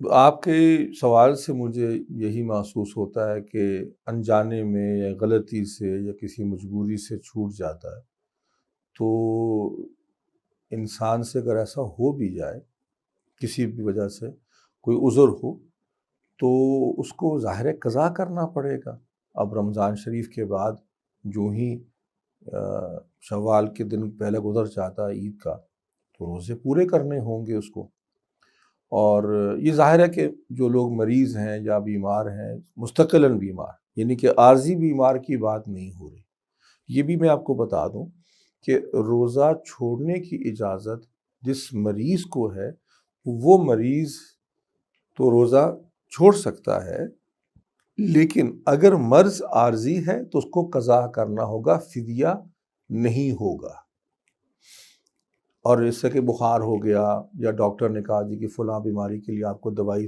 آپ کے سوال سے مجھے یہی محسوس ہوتا ہے کہ انجانے میں یا غلطی سے یا کسی مجبوری سے چھوٹ جاتا ہے، تو انسان سے اگر ایسا ہو بھی جائے کسی بھی وجہ سے، کوئی عذر ہو، تو اس کو ظاہر قضا کرنا پڑے گا۔ اب رمضان شریف کے بعد جو ہی شوال کے دن پہلے گزر جاتا ہے عید کا، تو روزے پورے کرنے ہوں گے اس کو۔ اور یہ ظاہر ہے کہ جو لوگ مریض ہیں یا بیمار ہیں، مستقلاً بیمار، یعنی کہ عارضی بیمار کی بات نہیں ہو رہی۔ یہ بھی میں آپ کو بتا دوں کہ روزہ چھوڑنے کی اجازت جس مریض کو ہے، وہ مریض تو روزہ چھوڑ سکتا ہے، لیکن اگر مرض عارضی ہے تو اس کو قضا کرنا ہوگا، فدیہ نہیں ہوگا۔ اور اس سے کہ بخار ہو گیا یا ڈاکٹر نے کہا جی کہ فلاں بیماری کے لیے آپ کو دوائی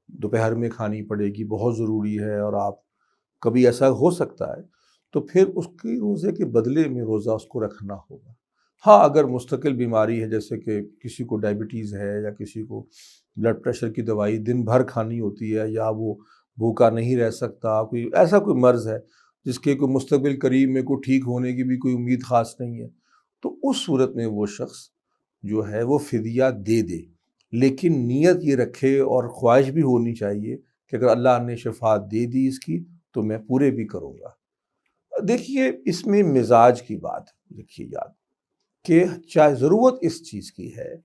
دوپہر میں کھانی پڑے گی، بہت ضروری ہے، اور آپ کبھی ایسا ہو سکتا ہے، تو پھر اس کی روزے کے بدلے میں روزہ اس کو رکھنا ہوگا۔ ہاں، اگر مستقل بیماری ہے، جیسے کہ کسی کو ڈائبٹیز ہے یا کسی کو بلڈ پریشر کی دوائی دن بھر کھانی ہوتی ہے، یا وہ بھوکا نہیں رہ سکتا، کوئی ایسا کوئی مرض ہے جس کے کوئی مستقبل قریب میں کوئی ٹھیک ہونے کی بھی کوئی امید خاص نہیں ہے، تو اس صورت میں وہ شخص جو ہے وہ فدیہ دے دے، لیکن نیت یہ رکھے اور خواہش بھی ہونی چاہیے کہ اگر اللہ نے شفا دے دی اس کی تو میں پورے بھی کروں گا۔ دیکھیے، اس میں مزاج کی بات رکھیے یاد، کہ چاہے ضرورت اس چیز کی ہے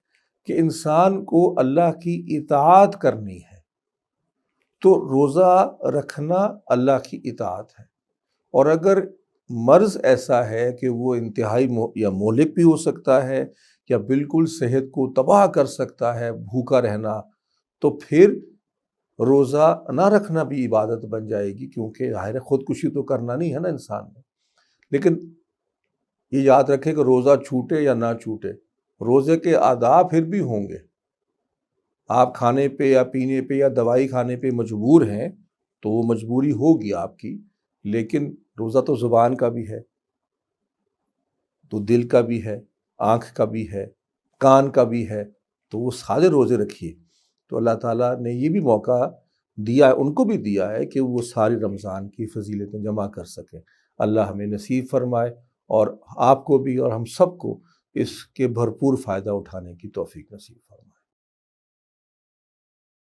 کہ انسان کو اللہ کی اطاعت کرنی ہے، تو روزہ رکھنا اللہ کی اطاعت ہے۔ اور اگر مرض ایسا ہے کہ وہ انتہائی یا مہلک بھی ہو سکتا ہے یا بالکل صحت کو تباہ کر سکتا ہے بھوکا رہنا، تو پھر روزہ نہ رکھنا بھی عبادت بن جائے گی، کیونکہ ظاہر ہے خودکشی تو کرنا نہیں ہے نا انسان نے۔ لیکن یہ یاد رکھے کہ روزہ چھوٹے یا نہ چھوٹے، روزے کے آداب پھر بھی ہوں گے۔ آپ کھانے پہ یا پینے پہ یا دوائی کھانے پہ مجبور ہیں تو وہ مجبوری ہوگی آپ کی، لیکن روزہ تو زبان کا بھی ہے، تو دل کا بھی ہے، آنکھ کا بھی ہے، کان کا بھی ہے، تو وہ سارے روزے رکھیے۔ تو اللہ تعالیٰ نے یہ بھی موقع دیا ہے، ان کو بھی دیا ہے کہ وہ ساری رمضان کی فضیلتیں جمع کر سکیں۔ اللہ ہمیں نصیب فرمائے، اور آپ کو بھی اور ہم سب کو اس کے بھرپور فائدہ اٹھانے کی توفیق نصیب فرمائے۔